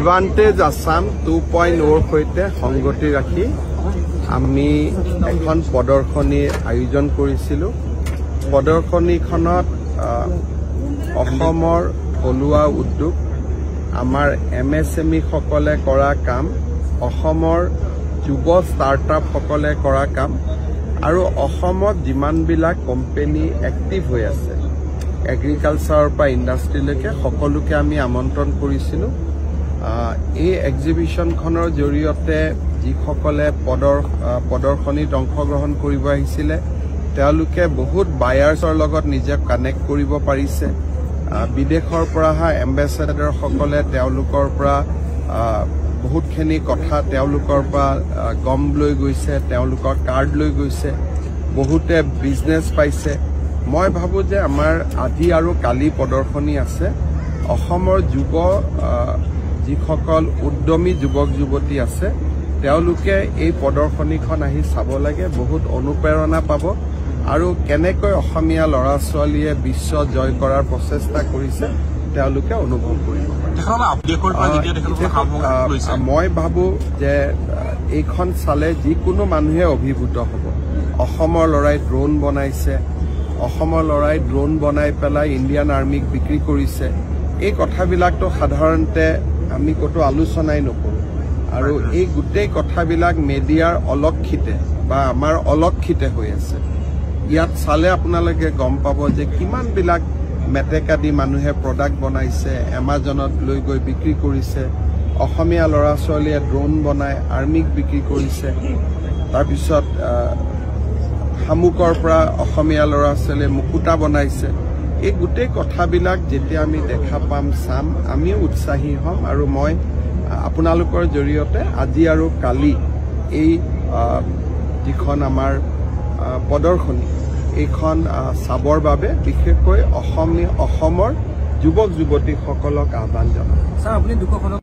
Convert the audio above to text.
Advantage Assam 2.0 সৈতে সংগতি ৰাখি আমি এখন প্ৰদৰ্শনীৰ আয়োজন কৰিছিলোঁ। প্ৰদৰ্শনীখনত অসমৰ থলুৱা উদ্যোগ, আমাৰ MSME সকলে কৰা কাম, অসমৰ যুৱ ষ্টাৰ্টআপ সকলে কৰা কাম আৰু অসমত যিমানবিলাক কোম্পানী এক্টিভ হৈ আছে এগ্ৰিকালচাৰৰ পৰা ইণ্ডাষ্ট্ৰীলৈকে সকলোকে আমি আমন্ত্ৰণ কৰিছিলোঁ। এই এক্সিবিশ্যনখনৰ জৰিয়তে যিসকলে প্ৰদৰ্শনীত অংশগ্ৰহণ কৰিব আহিছিলে তেওঁলোকে বহুত বায়াৰ্ছৰ লগত নিজে কানেক্ট কৰিব পাৰিছে। বিদেশৰ পৰা অহা এম্বেচাডৰসকলে তেওঁলোকৰ পৰা বহুতখিনি কথা তেওঁলোকৰ পৰা গম লৈ গৈছে, তেওঁলোকৰ কাৰ্ড লৈ গৈছে, বহুতে বিজনেছ পাইছে। মই ভাবোঁ যে আমাৰ আজি আৰু কালি প্ৰদৰ্শনী আছে। অসমৰ যুৱ যিসকল উদ্যমী যুৱক যুৱতী আছে তেওঁলোকে এই প্ৰদৰ্শনীখন আহি চাব লাগে, বহুত অনুপ্ৰেৰণা পাব আৰু কেনেকৈ অসমীয়া ল'ৰা ছোৱালীয়ে বিশ্ব জয় কৰাৰ প্ৰচেষ্টা কৰিছে তেওঁলোকে অনুভৱ কৰিব পাৰে। মই ভাবোঁ যে এইখন চালে যিকোনো মানুহে অভিভূত হ'ব। অসমৰ ল'ৰাই ড্ৰোন বনাইছে, অসমৰ ল'ৰাই ড্ৰোন বনাই পেলাই ইণ্ডিয়ান আৰ্মিক বিক্ৰী কৰিছে। এই কথাবিলাকতো সাধাৰণতে আমি ক'তো আলোচনাই নকৰোঁ আৰু এই গোটেই কথাবিলাক মিডিয়াৰ অলক্ষিতে বা আমাৰ অলক্ষিতে হৈ আছে। ইয়াত চালে আপোনালোকে গম পাব যে কিমানবিলাক মেটেকা দি মানুহে প্ৰডাক্ট বনাইছে, এমাজনত লৈ গৈ বিক্ৰী কৰিছে। অসমীয়া ল'ৰা ছোৱালীয়ে ড্ৰোন বনাই আৰ্মিক বিক্ৰী কৰিছে। তাৰপিছত শামুকৰ পৰা অসমীয়া ল'ৰা ছোৱালীয়ে মুকুতা বনাইছে। এই গোটেই কথাবিলাক যেতিয়া আমি দেখা পাম, চাম, আমিও উৎসাহী হ'ম আৰু মই আপোনালোকৰ জৰিয়তে আজি আৰু কালি এই যিখন আমাৰ প্ৰদৰ্শনী এইখন চাবৰ বাবে বিশেষকৈ অসমৰ যুৱক যুৱতীসকলক আহ্বান জনাম।